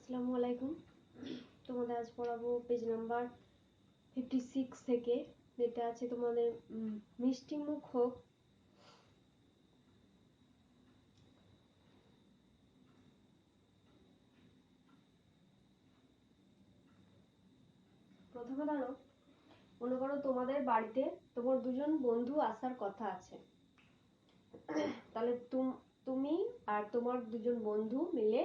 আসসালামু আলাইকুম। তোমাদের আজ পড়াবো পেজ নাম্বার 56 থেকে, যেটা আছে তোমাদের মিষ্টি মুখ হোক। প্রথমে ধরো, মনে করো তোমাদের বাড়িতে তোমার দুজন বন্ধু আসার কথা আছে। তাহলে তুমি আর তোমার দুজন বন্ধু মিলে,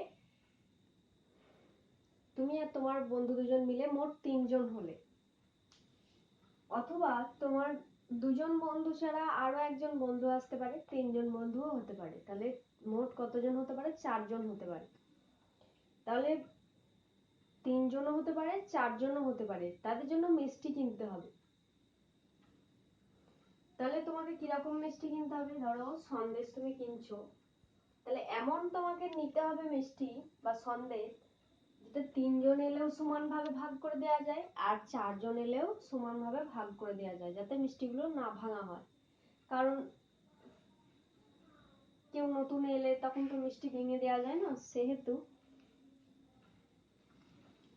তুমি আর তোমার বন্ধু দুজন মিলে মোট 3 জন হলে, অথবা তোমার দুজন বন্ধু ছাড়া আরো একজন বন্ধু আসতে পারে, 3 জন বন্ধুও হতে পারে। তাহলে মোট কতজন হতে পারে? 4 জন হতে পারে। তাহলে 3 জনও হতে পারে, 4 জনও হতে পারে, তাদের জন্য মিষ্টি কিনতে হবে। তাহলে তোমাকে কিরকম মিষ্টি কিনতে হবে? ধরো সন্দেশ তুমি কিনছো, তাহলে এমন তোমাকে নিতে হবে মিষ্টি বা সন্দেশ যেটা 3 জন এলেও সমান ভাবে ভাগ করে দেওয়া যায়, আর 4 জন এলেও সমান ভাবে ভাগ করে দেওয়া যায়, যাতে মিষ্টিগুলো না ভাঙা হয়। কারণ কেউ নতুন এলে তখন তো মিষ্টি ভেঙে দেওয়া যায় না, সেহেতু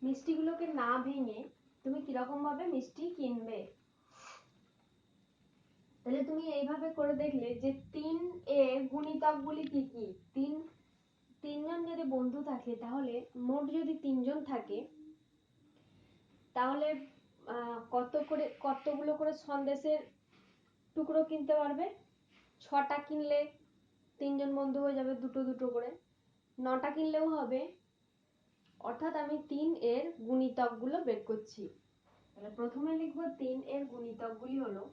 মিষ্টিগুলোকে না ভেঙে তুমি কিরকম ভাবে মিষ্টি কিনবে। তাহলে তুমি এইভাবে করে দেখলে যে 3 এর গুণিতকগুলি কি কি। তিনজন যদি বন্ধু থাকে, তাহলে মোট যদি 3 জন থাকে, তাহলে কতগুলো করে সন্দেশের টুকরো কিনতে পারবে? 6টা কিনলে 3 জন বন্ধু হয়ে যাবে, দুটো দুটো করে। 9টা কিনলেও হবে। অর্থাৎ আমি 3 এর গুণিতকগুলো বের করছি। তাহলে প্রথমে লিখবো 3 এর গুণিতকগুলি হলো,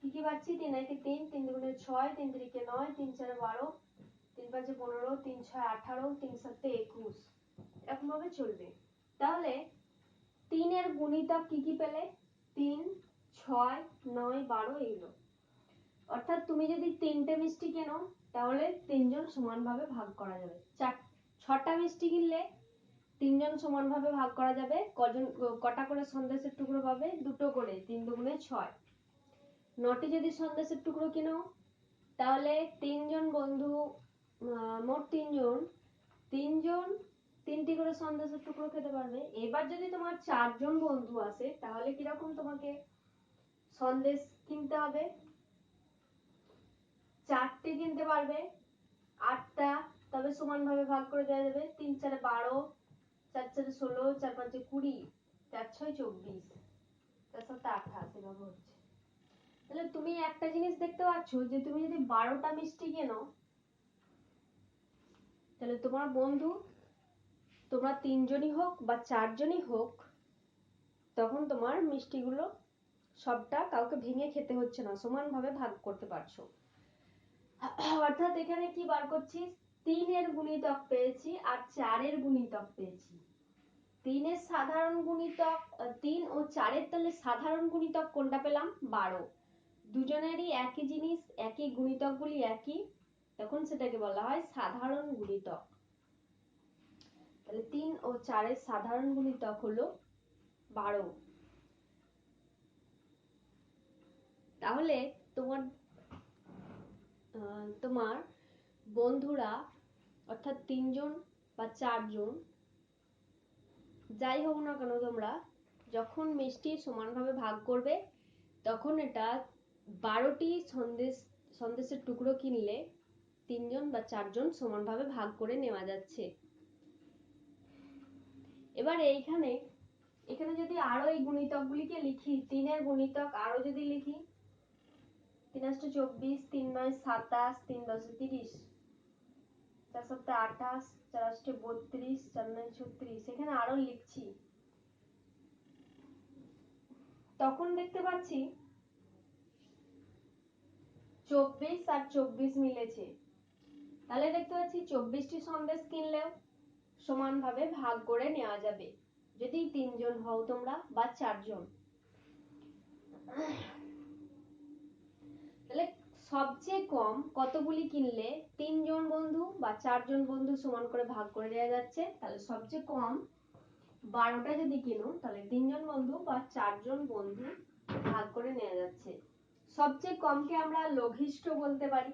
কি কি পাচ্ছি? 3 একে 3, 3 দুগুণে 6, 3 তিরিকে 9, 3 চারে 12, 3 পাঁচে 15, 3 ছয় 18, 3 সাতে 21। এরকম ভাবে চলবে। তাহলে 3 এর গুণিতক কি কি পেলে? 3, 6, 9, 12 এগুলো। অর্থাৎ তুমি যদি 3টে মিষ্টি কেনো, তাহলে 3 জন সমান ভাবে ভাগ করা যাবে। 6টা মিষ্টি কিনলে 3 জন সমান ভাবে ভাগ করা যাবে। কটা করে সন্দেশের টুকরো পাবে? দুটো করে, 3 দুগুণে 6। 9টি যদি সন্দেশের টুকরো কিনো, তাহলে 3 জন বন্ধু, মোট 3 জন, 3 জন 3টি করে সন্দেশের টুকরো খেতে পারবে। এবার যদি তোমার 4 জন বন্ধু আসে, তাহলে কিরকম তোমাকে সন্দেশ কিনতে হবে? 4টে কিনতে পারবে, 8টা, তবে সমান ভাবে ভাগ করে দেওয়া যাবে। 3 চারে 12, 4 চারে 16, 4 পাঁচে 20, 4 ছয় 24, 4 সাতে 28 এভাবে হচ্ছে। তাহলে তুমি একটা জিনিস দেখতে পাচ্ছ যে তুমি যদি 12টা মিষ্টি কেনো, তাহলে তোমার বন্ধু, তোমরা 3 জনই হোক বা 4 জনই হোক, তখন তোমার মিষ্টিগুলো সবটা কাউকে ভেঙে খেতে হচ্ছে না, সমান ভাবে ভাগ করতে পারছো। অর্থাৎ এখানে কি বার করছি? 3 এর গুণিতক পেয়েছি আর 4 এর গুণিতক পেয়েছি। 3 এর সাধারণ গুণিতক 3 ও 4 এর, তাহলে সাধারণ গুণিতক কোনটা পেলাম? 12। দুজনেরই একই জিনিস, একই গুণিতকগুলি একই, তখন সেটাকে বলা হয় সাধারণ গুণিতক। তাহলে 3 ও 4 এর সাধারণ গুণিতক হলো 12। তাহলে তোমার তোমার বন্ধুরা, অর্থাৎ 3 জন বা 4 জন, যাই হোক না কেন, তোমরা যখন মিষ্টি সমানভাবে ভাগ করবে, তখন এটা 12টি সন্দেশের টুকরো কিনলে 3 জন বা 4 জন সমানভাবে ভাগ করে নেওয়া যাচ্ছে। এবার এখানে যদি আরো এই গুণিতকগুলিকে লিখি, 3 এর গুণিতক আরো যদি লিখি, 3 আষ্টে 24, 3 নয় 27, 3 দশে 30, 4 সাতে 28, 4 আষ্টে 32, 4 নয় 36, এখানে আরো লিখছি, তখন দেখতে পাচ্ছি 24 আর 24 মিলেছে। তাহলে দেখতে পাচ্ছি 24টি সন্দেশ কিনলেও সমানভাবে ভাগ করে নেওয়া যাবে, যদি 3 জন হও তোমরা বা 4 জন। তাহলে সবচেয়ে কম কতগুলি কিনলে 3 জন বন্ধু বা 4 জন বন্ধু সমান করে ভাগ করে দেওয়া যাচ্ছে? তাহলে সবচেয়ে কম 12টা যদি কিনো, তাহলে 3 জন বন্ধু বা 4 জন বন্ধু ভাগ করে নেওয়া যাচ্ছে। সবচেয়ে কমকে আমরা লঘিষ্ঠ বলতে পারি।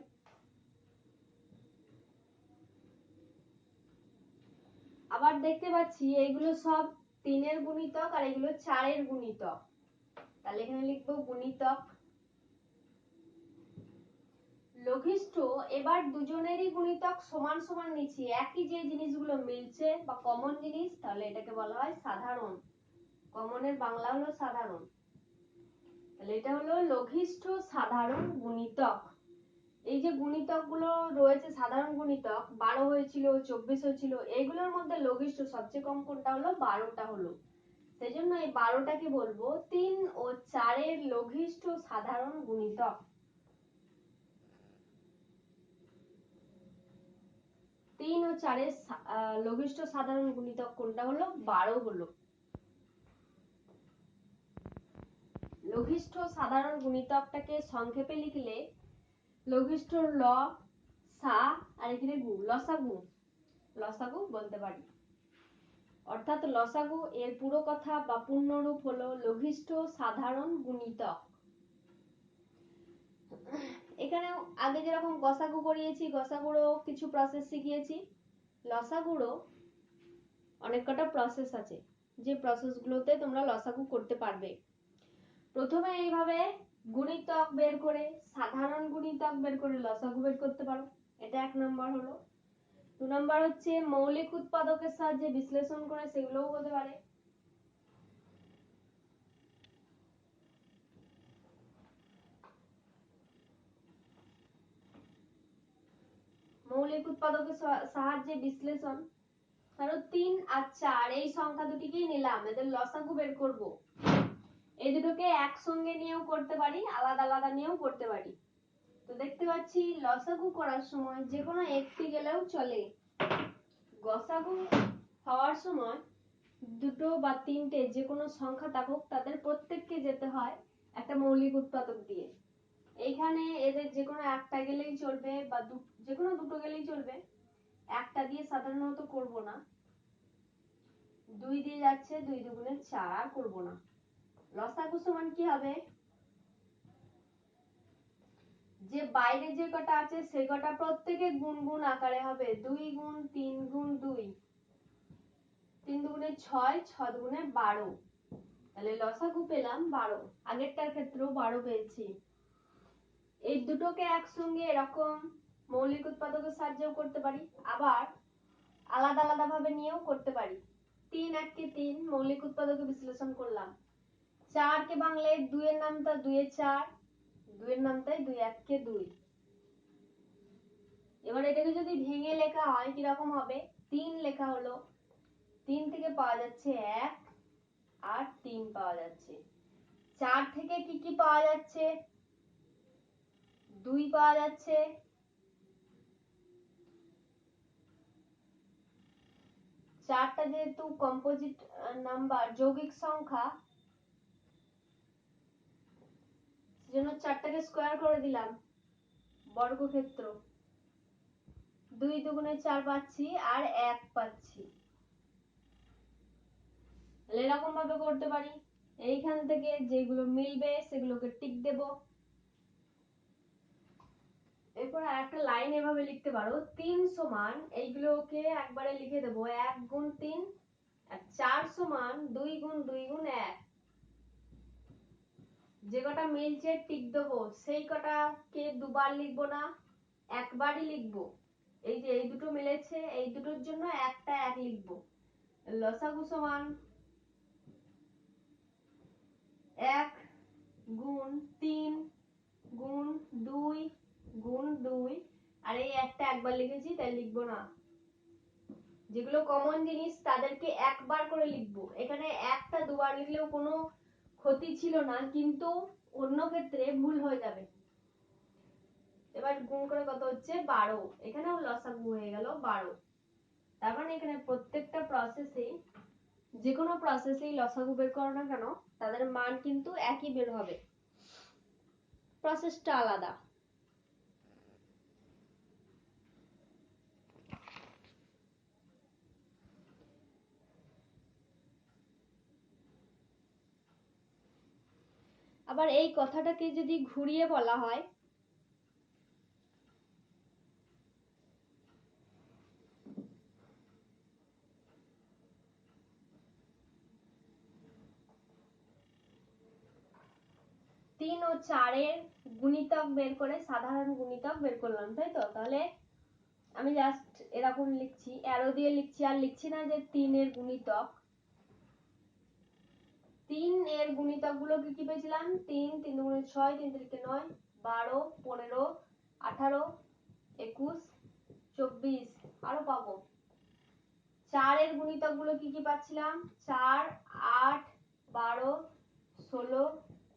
আবার দেখতে পাচ্ছি এইগুলো সব 3-এর গুণিতক আর এগুলো 4-এর গুণিতক, তাহলে এখানে লিখবো গুণিতক। লঘিষ্ঠ, এবার দুজনেরই গুণিতক সমান সমান নিচ্ছি, একই যে জিনিসগুলো মিলছে বা কমন জিনিস, তাহলে এটাকে বলা হয় সাধারণ। কমনের বাংলা হলো সাধারণ, তাহলে এটা হলো লঘিষ্ঠ সাধারণ গুণিতক। এই যে গুণিতক গুলো রয়েছে সাধারণ গুণিতক, 12 হয়েছিল, 24 হয়েছিল, এইগুলোর মধ্যে লঘিষ্ঠ সবচেয়ে কম কোনটা হলো? 12টা হলো। সেই জন্য এই 12টাকে বলবো 3 ও 4-এর লঘিষ্ঠ সাধারণ গুণিতক। 3 ও 4-এর লঘিষ্ঠ সাধারণ গুণিতক কোনটা হলো? 12 হলো। লঘিষ্ঠ সাধারণ গুণিতকটাকে সংক্ষেপে লিখলে লঘিষ্ঠ ল সা আর এখানে গু, লসাগু, লসাগু বলতে পারি। অর্থাৎ লসাগু এর পুরো কথা বা পূর্ণরূপ হলো লঘিষ্ঠ সাধারণ গুণিতক। এখানেও আগে যেরকম গসাগু করিয়েছি, গসাগুরও কিছু প্রসেস শিখিয়েছি, লসাগুরও অনেক কটা প্রসেস আছে, যে প্রসেসগুলোতে তোমরা লসাগু করতে পারবে। প্রথমে এইভাবে গুণিতক বের করে, সাধারণ গুণিতক বের করে লসাগু বের করতে পারো, এটা 1 নম্বর হলো। 2 নম্বর হচ্ছে মৌলিক উৎপাদকের সাহায্যে বিশ্লেষণ করে সেগুলোও হতে পারে। মৌলিক উৎপাদকের সাহায্যে বিশ্লেষণ, ধরো 3 আর 4 এই সংখ্যা দুটিকেই নিলাম, এদের লসাগু বের করব, এই দুটোকে একসঙ্গে নিয়েও করতে পারি, আলাদা আলাদা নিয়েও করতে পারি। তো দেখতে পাচ্ছি লসাগু করার সময় যে কোনো একটি গেলেও চলে, গসাগু হওয়ার সময় দুটো বা তিনটে যে কোনো সংখ্যা থাকুক তাদের প্রত্যেককে যেতে হয় একটা মৌলিক উৎপাদক দিয়ে। এইখানে এদের যে কোনো একটা গেলেই চলবে বা যে কোনো দুটো গেলেই চলবে, একটা দিয়ে সাধারণত করব না, 2 দিয়ে যাচ্ছে, 2 দুগুণে 4 আর করব না। লসাগু সমান কি হবে? যে বাইরে যে কটা আছে সেই কটা প্রত্যেকে গুণ গুণ আকারে হবে, 2 গুণ 3 গুণ 2, 3 দুগুণে 6, 6 দুগুণে 12, তাহলে লসাগু পেলাম 12। আগেরটার ক্ষেত্রেও 12 পেয়েছি। এই দুটোকে একসঙ্গে এরকম মৌলিক উৎপাদকের সাহায্যেও করতে পারি, আবার আলাদা আলাদা ভাবে নিয়েও করতে পারি। 3 1 3 মৌলিক উৎপাদকে বিশ্লেষণ করলাম, 4 কে বাংলে 2 এর নামটা 2 এ 4, 2 এর নামটাই 2 1 2। এবার এটাকে যদি ভেঙে লেখা হয় কিরকম হবে? 3 লেখা হলো, 3 থেকে পাওয়া যাচ্ছে 1 আর 3 পাওয়া যাচ্ছে। 4 থেকে কি কি পাওয়া যাচ্ছে? 2 পাওয়া যাচ্ছে, 4টা যেহেতু কম্পোজিট নাম্বার, যৌগিক সংখ্যা, সেজন্য 4টাকে স্কয়ার করে দিলাম, বর্গক্ষেত্র, 2 দুগুণে 4 পাচ্ছি আর 1 পাচ্ছি। এরকম ভাবে করতে পারি, এইখান থেকে যেগুলো মিলবে সেগুলোকে টিক দেব। এরপর একটা লাইন এভাবে লিখতে পারো, 3 সমান, এইগুলোকে একবারে লিখে দেব 1 গুণ 3, আর 4 সমান 2 গুণ 2 গুণ 1। যে কটা মিলছে টিক দেবো, সেই কটাকে দুবার লিখবো না, একবারই লিখবো। এই যে এই দুটো মিলেছে, এই দুটোর জন্য একটা 1 লিখবো। লসাগু সমান 1 গুণ 3 গুণ 2 গুণ 2, আর এই একটা একবার লিখেছি তাই লিখবো না। যেগুলো কমন জিনিস তাদেরকে একবার করে লিখবো, এখানে একটা দুবার লিখলেও কোনো ক্ষতি ছিল না, কিন্তু অন্য ক্ষেত্রে ভুল হয়ে যাবে। এবার গুণ করে কত হচ্ছে? 12, এখানেও লসাগু হয়ে গেল 12। তার মানে এখানে প্রত্যেকটা প্রসেসেই, যে কোনো প্রসেসেই লসাগু বের করো না কেন তাদের মান কিন্তু একই বের হবে, প্রসেসটা আলাদা। আবার এই কথাটাকে যদি ঘুরিয়ে বলা হয়, 3 ও 4 এর গুণিতক বের করে সাধারণ গুণিতক বের করলাম, তাই তো? তাহলে আমি জাস্ট এরকম লিখছি, অ্যারো দিয়ে লিখছি, আর লিখছি না যে 3 এর গুণিতক। 3 এর গুণিতক গুলো কি কি পেয়েছিলাম? 3 3 দুগুণে 6, 3 তিরিকে 9, 12 15 18 21 24, আরো পাবো। 4 এর গুণিতক গুলো কি কি পাচ্ছিলাম? 4 8 12 16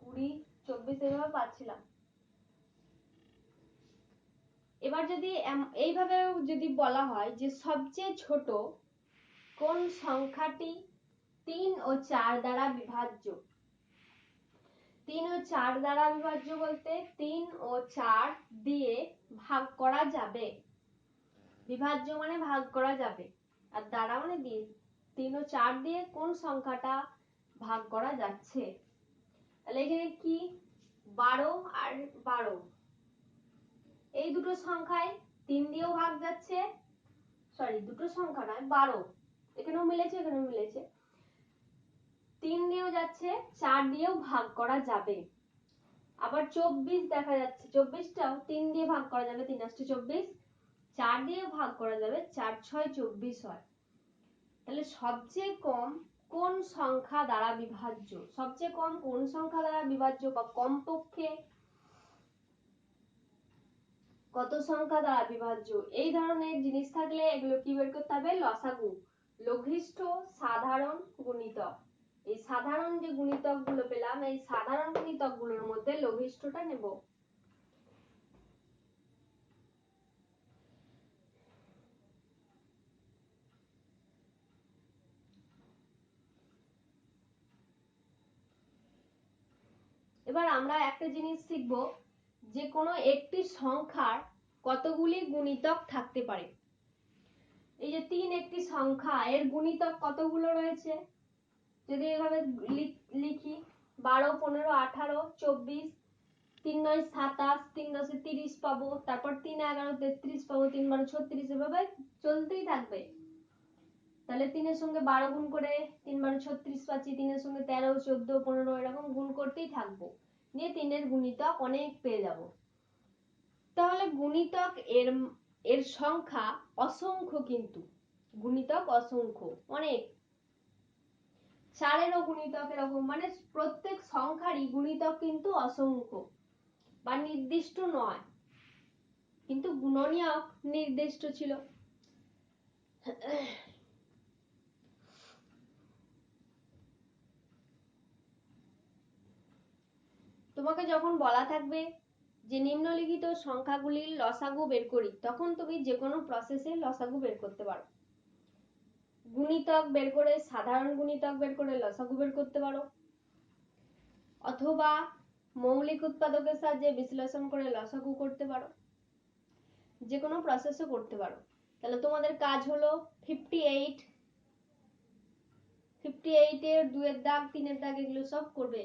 20 24 এইভাবে পাচ্ছিলাম। এবার যদি এইভাবে যদি বলা হয় যে সবচেয়ে ছোট কোন সংখ্যাটি 3 ও 4 দ্বারা বিভাজ্য? 3 ও 4 দ্বারা বিভাজ্য বলতে 3 ও 4 দিয়ে ভাগ করা যাবে। বিভাজ্য মানে ভাগ করা যাবে, আর দ্বারা মানে দিয়ে। 3 ও 4 দিয়ে কোন সংখ্যাটা ভাগ করা যাচ্ছে? তাহলে এখানে কি 12 আর 12, এই দুটো সংখ্যায় 3 দিয়েও ভাগ যাচ্ছে, সরি দুটো সংখ্যা নয় 12, এখানেও মিলেছে এখানেও মিলেছে, 3 দিয়েও যাচ্ছে 4 দিয়েও ভাগ করা যাবে। আবার 24 দেখা যাচ্ছে, 24টাও 3 দিয়ে ভাগ করা যাবে, 3 8 24, 4 দিয়েও ভাগ করা যাবে, 4 6 24 হয়। তাহলে সবচেয়ে কম কোন সংখ্যা দ্বারা বিভাজ্য? সবচেয়ে কম কোন সংখ্যা দ্বারা বিভাজ্য বা কমপক্ষে কত সংখ্যা দ্বারা বিভাজ্য? এই ধরনের জিনিস থাকলে এগুলো কি বের করতে হবে? লসাগু, লঘিষ্ঠ সাধারণ গুণিতক। এই সাধারণ যে গুণিতক গুলো পেলাম, এই সাধারণ গুণিতক গুলোর মধ্যে লঘিষ্ঠটা নেব। এবার আমরা একটা জিনিস শিখব, যে কোনো একটি সংখ্যার কতগুলি গুণিতক থাকতে পারে। এই যে 3 একটি সংখ্যা, এর গুণিতক কতগুলো রয়েছে? যদি এভাবে লিখি 12 15 18 24, 3 9 27, 3 10 30 পাবো, তারপর 3 11 33 পাবো, 3 12 36, এভাবে চলতেই থাকবে। তাহলে 3 এর সঙ্গে 12 গুণ করে 3 12 36 পাচ্ছি, 3 এর সঙ্গে 13 14 15 এরকম গুণ করতেই থাকবো, নিয়ে 3 এর গুণিতক অনেক পেয়ে যাব। তাহলে গুণিতক এর সংখ্যা অসংখ্য, কিন্তু গুণিতক অসংখ্য অনেক। 4 এরও গুণিতক এরকম, মানে প্রত্যেক সংখ্যারই গুণিতক কিন্তু অসংখ্য বা নির্দিষ্ট নয়, কিন্তু গুণনীয়ক নির্দিষ্ট ছিল। তোমাকে যখন বলা থাকবে যে নিম্নলিখিত সংখ্যাগুলির লসাগু বের করি, তখন তুমি যে কোনো প্রসেসে লসাগু বের করতে পারো। গুণিতক বের করে, সাধারণ গুণিতক বের করে লসাগু বের করতে পারো, অথবা মৌলিক উৎপাদকের সাহায্যে বিশ্লেষণ করে লসাগু করতে পারো, যে কোনো প্রসেসও করতে পারো। তাহলে তোমাদের কাজ হলো 58 এর 2 এর দাগ 3 এর দাগ এগুলো সব করবে।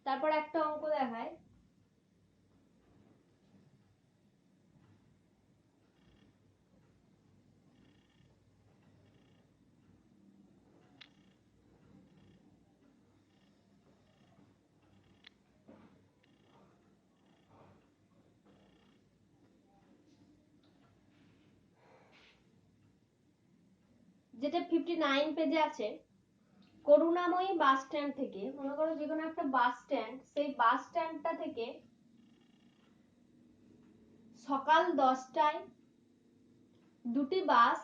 তারপর একটা অঙ্ক দেখায়, যেটা 59 পেজে আছে। করুণাময়ী বাস স্ট্যান্ড থেকে, মনে করো যে কোনো একটা বাস স্ট্যান্ড, সেই বাস স্ট্যান্ডটা থেকে সকাল 10টায় দুটি বাস,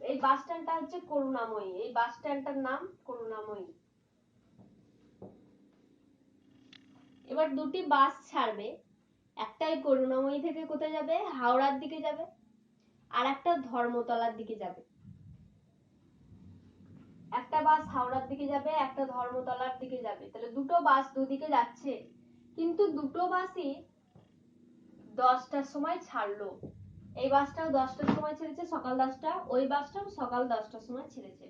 এই বাস স্ট্যান্ডটা হচ্ছে করুণাময়ী, এই বাস স্ট্যান্ডটার নাম করুণাময়ী। এবার দুটি বাস ছাড়বে, একটাই করুণাময়ী থেকে কোথায় যাবে? হাওড়ার দিকে যাবে, আর একটা ধর্মতলার দিকে যাবে। একটা বাস হাওড়ার দিকে যাবে, একটা ধর্মতলার দিকে যাবে। তাহলে দুটো বাস দুদিকে যাচ্ছে, কিন্তু দুটো বাসই 10টার সময় ছাড়লো। এই বাসটাও 10টার সময় ছেড়েছে, সকাল 10টা, ওই বাসটাও সকাল 10টার সময় ছেড়েছে।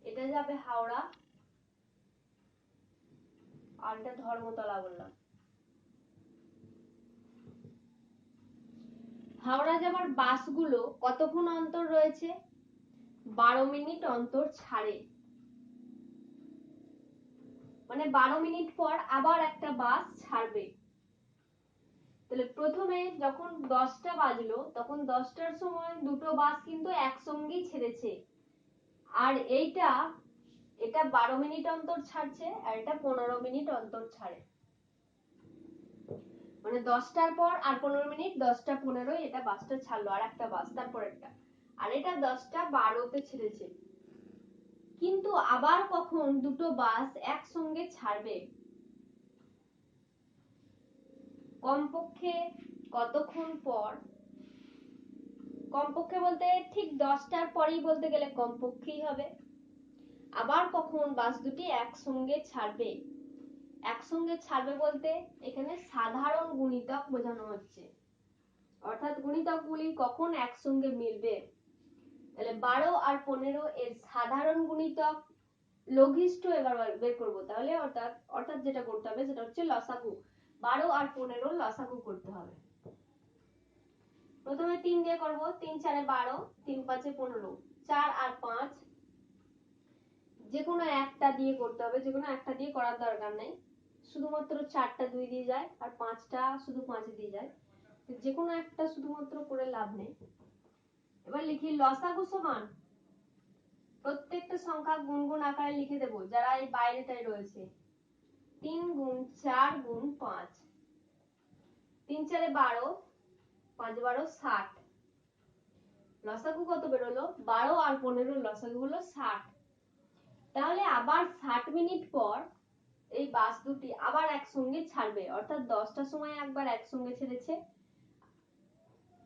এটা যাবে হাওড়া, আর এটা ধর্মতলা বললাম। হাওড়া যাবার বাসগুলো কতক্ষণ অন্তর রয়েছে? 12 মিনিট অন্তর ছাড়ে, মানে 12 মিনিট পর আবার একটা বাস ছাড়বে। তাহলে প্রথমে যখন 10টা বাজলো তখন 10টার সময় দুটো বাস কিন্তু একসঙ্গেই ছেড়েছে, আর এটা 12 মিনিট অন্তর ছাড়ছে আর এটা 15 মিনিট অন্তর ছাড়ে, মানে 10টার পর আর 15 মিনিট, 10টা 15 এটা বাসটা ছাড়লো আর একটা বাস, তারপর একটা, আর এটা 10টা 12তে ছেড়েছে। কিন্তু আবার কখন দুটো বাস একসঙ্গে ছাড়বে? কমপক্ষে কতক্ষণ পর? কমপক্ষে বলতে ঠিক 10টার পরেই বলতে গেলে কমপক্ষেই হবে। আবার কখন বাস দুটি একসঙ্গে ছাড়বে? একসঙ্গে ছাড়বে বলতে এখানে সাধারণ গুণিতক বোঝানো হচ্ছে, অর্থাৎ গুণিতকগুলি কখন একসঙ্গে মিলবে। তাহলে 12 আর 15 এর সাধারণ গুণিতক লঘিষ্ঠ এবার বের করবো। তাহলে অর্থাৎ যেটা করতে হবে সেটা হচ্ছে লসাগু। 12 আর 15 লসাগু করতে হবে। প্রথমে 3 দিয়ে করব, 3 4 12, 3 5 15, 4 আর 5 যে কোনো একটা দিয়ে করতে হবে, যে কোনো একটা দিয়ে করার দরকার নেই, শুধুমাত্র 4টা 2 দিয়ে যায় আর 5টা শুধু 5 দিয়ে যায়, যে কোনো একটা শুধুমাত্র করে লাভ নেই। এবার লিখি লসাগু সমান প্রত্যেকটা সংখ্যা গুণগুণ আকারে লিখে দেব যারা এই বাইরেটাই রয়েছে। 3 গুণ 4 গুণ 5, 3 4 12, 5 12 60। লসাগু কত বেরোলো? 12 আর 15 লসাগু হলো 60। তাহলে আবার 60 মিনিট পর এই বাস দুটি আবার একসঙ্গে ছাড়বে, অর্থাৎ 10টার সময় একবার একসঙ্গে ছেড়েছে,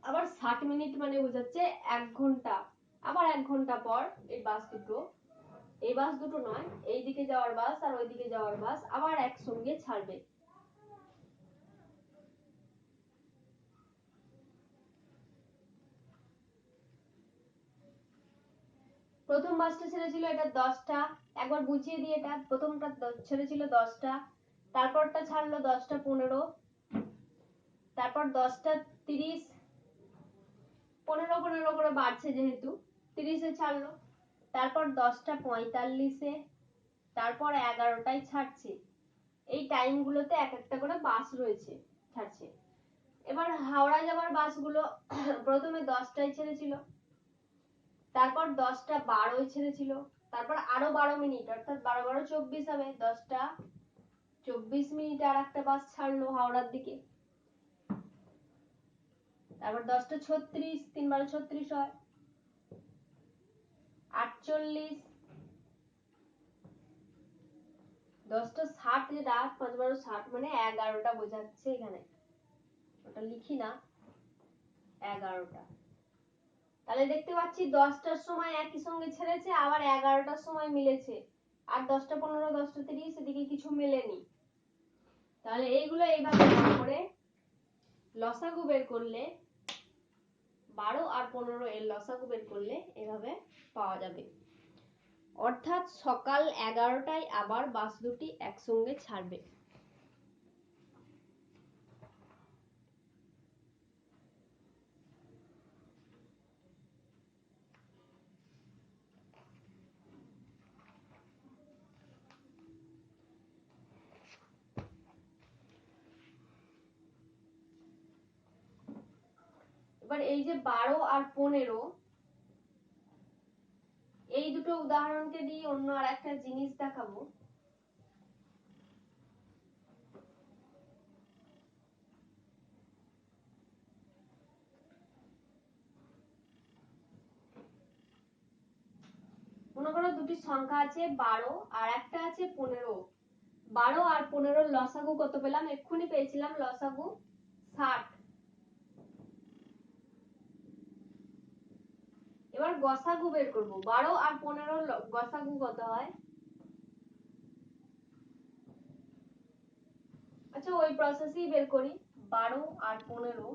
আবার 60 মিনিট মানে বোঝাচ্ছে 1 ঘন্টা, আবার 1 ঘন্টা পর এই বাস দুটো নয়, এই দিকে যাওয়ার বাস আর ওই দিকে যাওয়ার বাস আবার একসঙ্গে ছাড়বে। প্রথম বাসটা ছেড়েছিল এটা 10টা, একবার বুঝিয়ে দিয়ে, এটা প্রথমটা ছেড়েছিল 10টা, তারপরটা ছাড়লো 10টা 15, তারপর 10টা 30, 15 15 করে বাড়ছে যেহেতু 30-এ ছাড়লো, তারপর 10টা 45-এ, তারপর 11টায় ছাড়ছে। এই টাইমগুলোতে এক একটা করে বাস রয়েছে ছাড়ছে। এবার হাওড়া যাওয়ার বাসগুলো প্রথমে 10টায় ছেড়েছিল, তারপর 10টা 12 ছেড়েছিল, তারপর আরো 12 মিনিট অর্থাৎ 12 12 24 হবে, 10টা 24 মিনিটে আর একটা বাস ছাড়লো হাওড়ার দিকে, তারপর 10টা 36, 3 12 36 হয়, 48, 10টা 60 যেটা 5 12 60 মানে 11টা বোঝাচ্ছে এখানে, ওটা লিখি না, 11টা। তাহলে দেখতে পাচ্ছি 10টার সময় একই সঙ্গে ছেড়েছে, আবার 11টার সময় মিলেছে, আর 10টা 15 10টা 30 এদিকে কিছু মেলেনি। তাহলে এইগুলো এইভাবে করে লসাগু বের করলে, 12 আর 15 এর লসাগু বের করলে এভাবে পাওয়া যাবে, অর্থাৎ সকাল 11টায় আবার বাস দুটি একসঙ্গে ছাড়বে। এবার এই যে 12 আর 15 এই দুটো উদাহরণকে দিয়ে অন্য আর একটা জিনিস দেখাবো। মনে করো দুটি সংখ্যা আছে 12 আর একটা আছে 15, 12 আর 15 লসাগু কত পেলাম? এক্ষুনি পেয়েছিলাম লসাগু 60। এবার গসাগু বের করব, 12 আর 15 গসাগু কত হয়? আচ্ছা ওই প্রসেসই বের করি, 12 আর 15,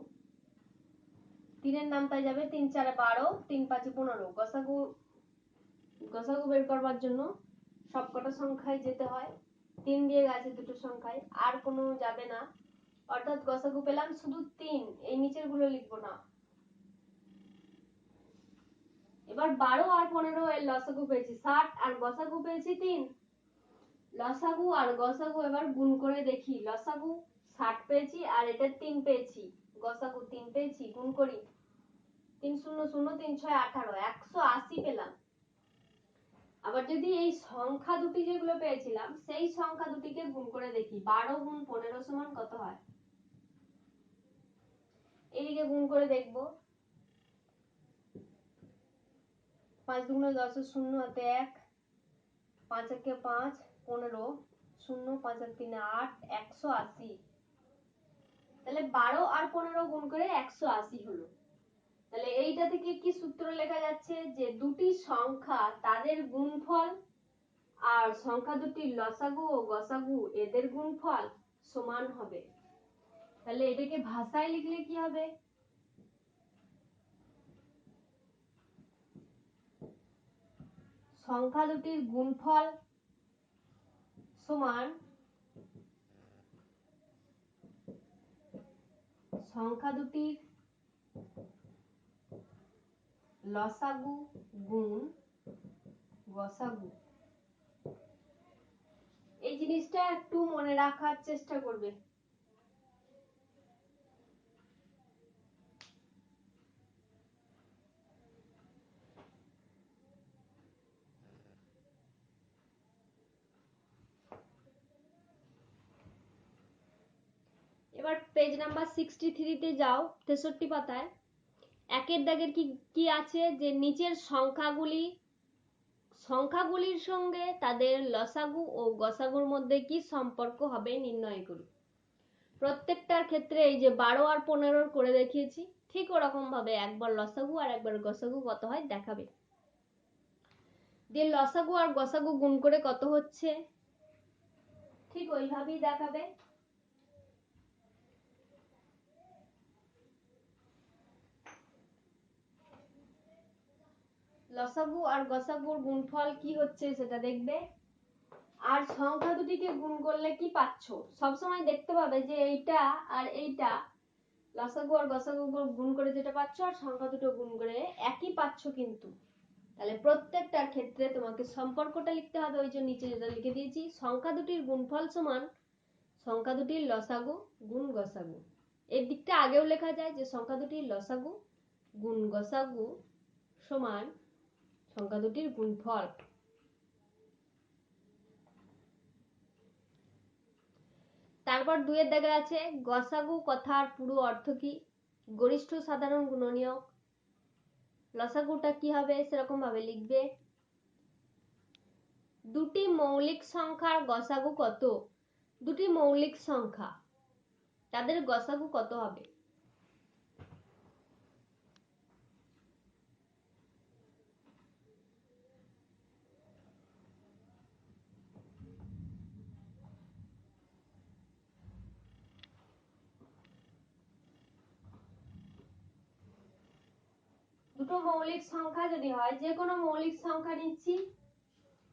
তিনের নামটাই যাবে, 3 4 12, 3 5 15, গসাগু বের করবার জন্য সবকটা সংখ্যায় যেতে হয়, 3 দিয়ে গেছে দুটো সংখ্যায়, আর কোনো যাবে না, অর্থাৎ গসাগু পেলাম শুধু 3, এই নিচের গুলো লিখবো না, এবার 12 আর 15 এর লসাগু পেয়েছি 60 আর গসাগু পেয়েছি 3। লসাগু আর গসাগু এবার গুণ করে দেখি। লসাগু 60 পেয়েছি আর এটা 3 পেয়েছি, গসাগু 3 পেয়েছি, গুণ করি। 3 0 0 3 6 18, 180 পেলাম। আবার যদি এই সংখ্যা দুটি যেগুলো পেয়েছিলাম সেই সংখ্যা দুটিকে গুণ করে দেখি। 12 গুণ 15 সমান কত হয়, এইদিকে গুণ করে দেখব। 5 দুগুণে 10 শূন্য হাতে 1, 5 একে 5, 15, 0 5 আর 3 8, 180। তাহলে 12 আর 15 গুণ করে 180 হলো। তাহলে এইটা থেকে কি সূত্র লেখা যাচ্ছে যে দুটি সংখ্যা তাদের গুণফল আর সংখ্যা দুটির লসাগু ও গসাগু এদের গুণফল সমান হবে। তাহলে এটাকে ভাষায় লিখলে কি হবে, সংখ্যা দুটির গুণফল সমান সংখ্যা দুটির লসাগু গুণ গসাগু। এই জিনিসটা একটু মনে রাখার চেষ্টা করবে। এবার পেজ নাম্বার 63 তে যাও, 63 পাতায় একের দাগের কি কি আছে যে নিচের সংখ্যাগুলির সঙ্গে তাদের লসাগু ও গসাগুর মধ্যে কি সম্পর্ক হবে নির্ণয় করুন। প্রত্যেকটার ক্ষেত্রে এই যে 12 আর 15 করে দেখিয়েছি, ঠিক ওরকম ভাবে একবার লসাগু আর একবার গসাগু কত হয় দেখাবে। যে লসাগু আর গসাগু গুণ করে কত হচ্ছে ঠিক ওইভাবেই দেখাবে। লসাগু আর গসাগুর গুণফল কি হচ্ছে সেটা দেখবে। আর সংখ্যা দুটিকে গুণ করলে কি পাচ্ছ সবসময় দেখতে পাবে যে এইটা আর এইটা লসাগু আর গসাগু গুণ করে যেটা পাচ্ছ আর সংখ্যা দুটো গুণ করে একই পাচ্ছ কিন্তু। তাহলে প্রত্যেকটার ক্ষেত্রে তোমাকে সম্পর্কটা লিখতে হবে, ওই জন্য নিচে যেটা লিখে দিয়েছি সংখ্যা দুটির গুণফল সমান সংখ্যা দুটির লসাগু গুণ গসাগু। এর দিকটা আগেও লেখা যায় যে সংখ্যা দুটির লসাগু গুণ গসাগু সমান সংখ্যা দুটির গুণফল। তারপর 2 এর দাগে আছে গসাগু কথার পুরো অর্থ কি, গরিষ্ঠ সাধারণ গুণনীয়ক। লসাগুটা কি হবে সেরকম ভাবে লিখবে। দুটি মৌলিক সংখ্যার গসাগু কত, দুটি মৌলিক সংখ্যা তাদের গসাগু কত হবে। দুটো মৌলিক সংখ্যা যদি হয়, যে কোনো মৌলিক সংখ্যা নিচ্ছি,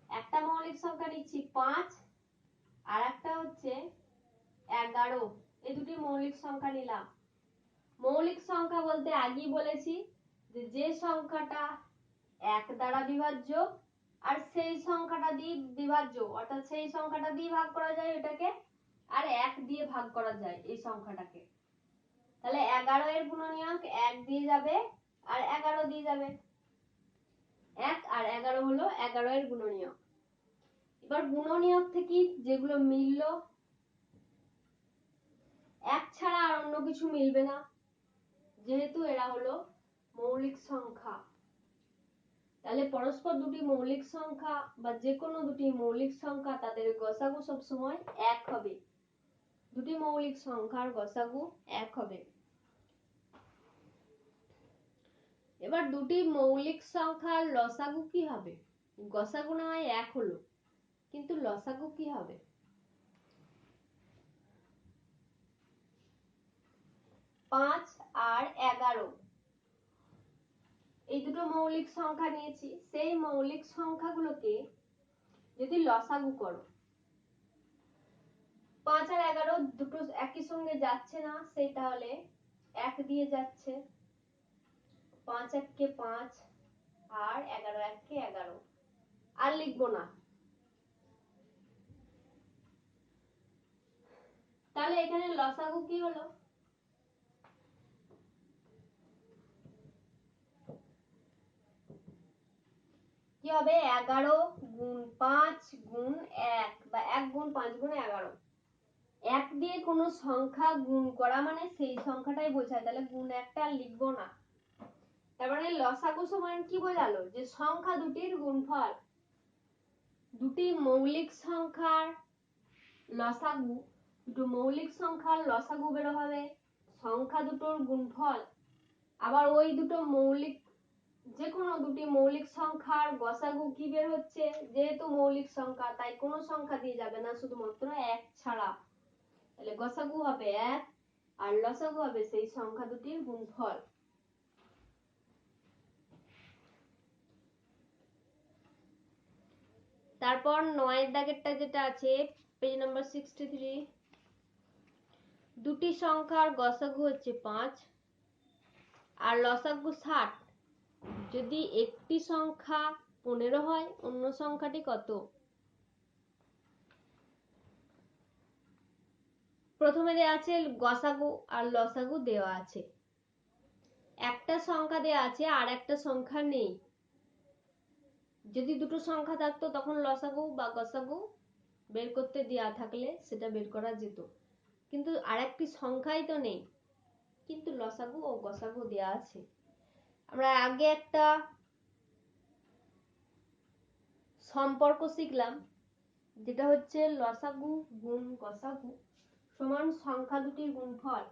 একটা মৌলিক সংখ্যা নিচ্ছি 5 আর একটা হচ্ছে 11, এই দুটি মৌলিক সংখ্যা নিলাম। মৌলিক সংখ্যা বলতে আগেই বলেছি যে সংখ্যাটা 1 দ্বারা বিভাজ্য আর সেই সংখ্যাটা দিয়ে বিভাজ্য, অর্থাৎ সেই সংখ্যাটা দিয়ে ভাগ করা যায় এটাকে আর 1 দিয়ে ভাগ করা যায় এই সংখ্যাটাকে। তাহলে 11 এর গুণনীয়ক 1 দিয়ে যাবে আর 11 দিয়ে যাবে, 1 আর 11 হলো 11 এর গুণনীয়ক। এবার গুণনীয়ক থেকে যেগুলো মিলল, 1 ছাড়া আর অন্য কিছু মিলবে না যেহেতু এরা হলো মৌলিক সংখ্যা। তাহলে পরস্পর দুটি মৌলিক সংখ্যা বা যে কোনো দুটি মৌলিক সংখ্যা তাদের গসাগু সব সময় 1 হবে। দুটি মৌলিক সংখ্যার গসাগু 1 হবে। এবার দুটি মৌলিক সংখ্যার লসাগু কি হবে, গসাগু না হয় 1 হলো কিন্তু লসাগু কি হবে। 5 আর 11 এই দুটো মৌলিক সংখ্যা নিয়েছি, সেই মৌলিক সংখ্যাগুলোকে যদি লসাগু করো, 5 আর 11 দুটো একই সঙ্গে যাচ্ছে না, সেই তাহলে 1 দিয়ে যাচ্ছে, 5 1 কে 5, আর 11 1 11, আর লিখবো না। তাহলে এখানে লসাগু কি হলো? কি হবে? 11 গুণ 5 গুণ 1 বা 1 গুণ 5 গুণ 11। 1 দিয়ে কোনো সংখ্যা গুণ করা মানে সেই সংখ্যাটাই বোঝায়, তাহলে গুণ একটা আর লিখবো না। তার মানে লসাগু সমান কি বোঝালো? যে সংখ্যা দুটির গুণফল। দুটি মৌলিক সংখ্যার লসাগু, দুটো মৌলিক সংখ্যার লসাগু বের হবে, সংখ্যা দুটোর গুণফল। আবার ওই দুটো মৌলিক, যে কোনো দুটি মৌলিক সংখ্যার গসাগু কি বের হচ্ছে? যেহেতু মৌলিক সংখ্যা তাই কোনো সংখ্যা দিয়ে যাবে না, শুধুমাত্র 1 ছাড়া। তাহলে গসাগু হবে 1 আর লসাগু হবে সেই সংখ্যা দুটির গুণফল। তারপর 9 এর দাগেরটা যেটা আছে পেজ নাম্বার 63, দুটি সংখ্যার গসাগু হচ্ছে 5 আর লসাগু 60, যদি একটি সংখ্যা 15 হয় অন্য সংখ্যাটি কত? প্রথমে দেওয়া আছে গসাগু আর লসাগু দেওয়া আছে, একটা সংখ্যা দেওয়া আছে আর একটা সংখ্যা নেই। যদি দুটো সংখ্যা থাকতো তখন লসাগু বা গসাগু বের করতে দেওয়া থাকলে সেটা বের করা যেত, কিন্তু আরেকটি সংখ্যাই তো নেই, কিন্তু লসাগু ও গসাগু দেওয়া আছে। আমরা আগে একটা সম্পর্ক শিখলাম, যেটা হচ্ছে লসাগু গুণ গসাগু সমান সংখ্যা দুটির গুণফল।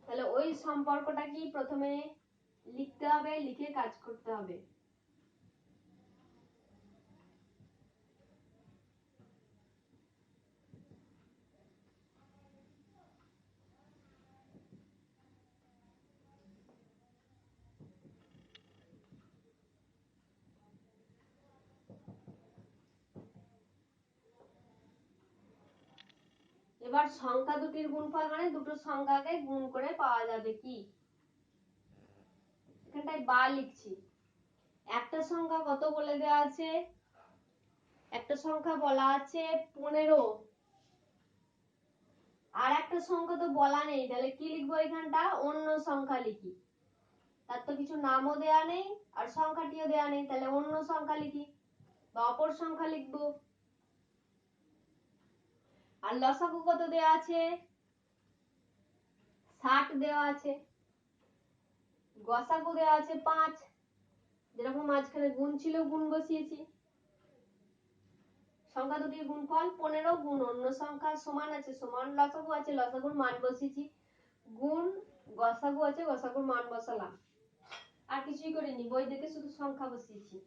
তাহলে ওই সম্পর্কটা কি প্রথমে লিখতে হবে, লিখে কাজ করতে হবে। এবার সংখ্যা দুটির গুণফল মানে দুটো সংখ্যাকে গুণ করে পাওয়া যাবে কি? এখানটায় বা লিখছি। একটা সংখ্যা কত বলে দেওয়া আছে? একটা সংখ্যা বলা আছে 15, আর একটা সংখ্যা তো বলা নেই, তাহলে কি লিখবো? এখানটা অন্য সংখ্যা লিখি, তার তো কিছু নামও দেয়া নেই আর সংখ্যাটিও দেয়া নেই, তাহলে অন্য সংখ্যা লিখি বা অপর সংখ্যা লিখবো। আর লসাগু কত দেওয়া আছে? 60 দেওয়া আছে। গসাগু দেওয়া আছে 5, যেরকম মাঝখানে গুণ ছিল গুণ বসিয়েছি। সংখ্যা দুটির গুণফল 15 গুণ অন্য সংখ্যা সমান আছে সমান লসাগু আছে, লসাগুর মান বসিয়েছি, গুণ গসাগু আছে, গসাগুর মান বসালাম। আর কিছুই করিনি, বই দেখে শুধু সংখ্যা বসিয়েছি।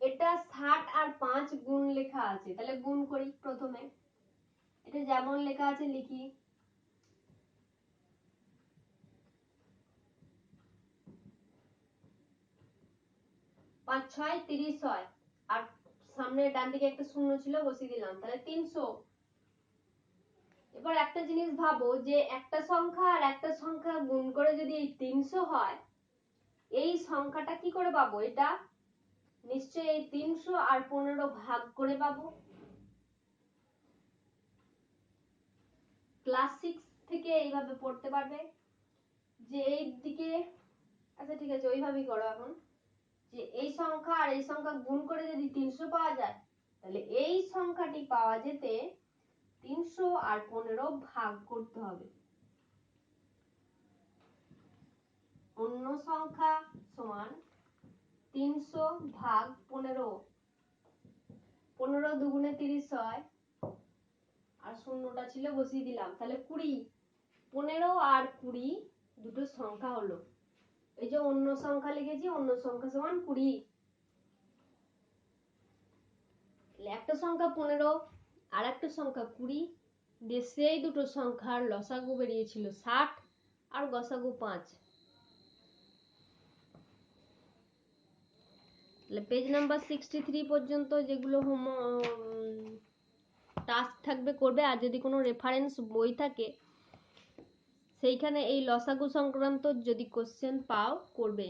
এটা 60 আর 5 গুণ লেখা আছে, তাহলে গুণ করি প্রথমে। এটা যেমন লেখা আছে লিখি, 5 6 30 হয়, আর সামনে ডান দিকে একটা শূন্য ছিল বসিয়ে দিলাম, তাহলে 300। এবার একটা জিনিস ভাবো, যে একটা সংখ্যা আর একটা সংখ্যা গুণ করে যদি এই 300 হয়, এই সংখ্যাটা কি করে পাবো? এটা নিশ্চয়ই এই 300 আর 15 ভাগ করে পাবো। ক্লাস 6 থেকে এইভাবে পড়তে পারবে, যে এই দিকে, আচ্ছা ঠিক আছে ওইভাবেই করো এখন, যে এই সংখ্যা আর এই সংখ্যা গুণ করে যদি 300 পাওয়া যায়, তাহলে এই সংখ্যাটি পাওয়া যেতে 300 আর 15 ভাগ করতে হবে। অন্য সংখ্যা সমান 300 ভাগ 15, 15 দুগুণে 30 হয়, আর শূন্যটা ছিল বসিয়ে দিলাম, তাহলে 20। 15 আর 20 দুটো সংখ্যা হলো, এই যে অন্য সংখ্যা লিখেছি, অন্য সংখ্যা সমান 20। একটা সংখ্যা 15 আর একটা সংখ্যা 20 দিয়ে সেই দুটো সংখ্যার লসাগু বেরিয়েছিল 60 আর গসাগু 5। পেজ নাম্বার 63 পর্যন্ত যেগুলো টাস্ক থাকবে করবে, আর যদি কোনো রেফারেন্স বই থাকে সেইখানে এই লসাগু সংক্রান্ত যদি কোশ্চেন পাও করবে।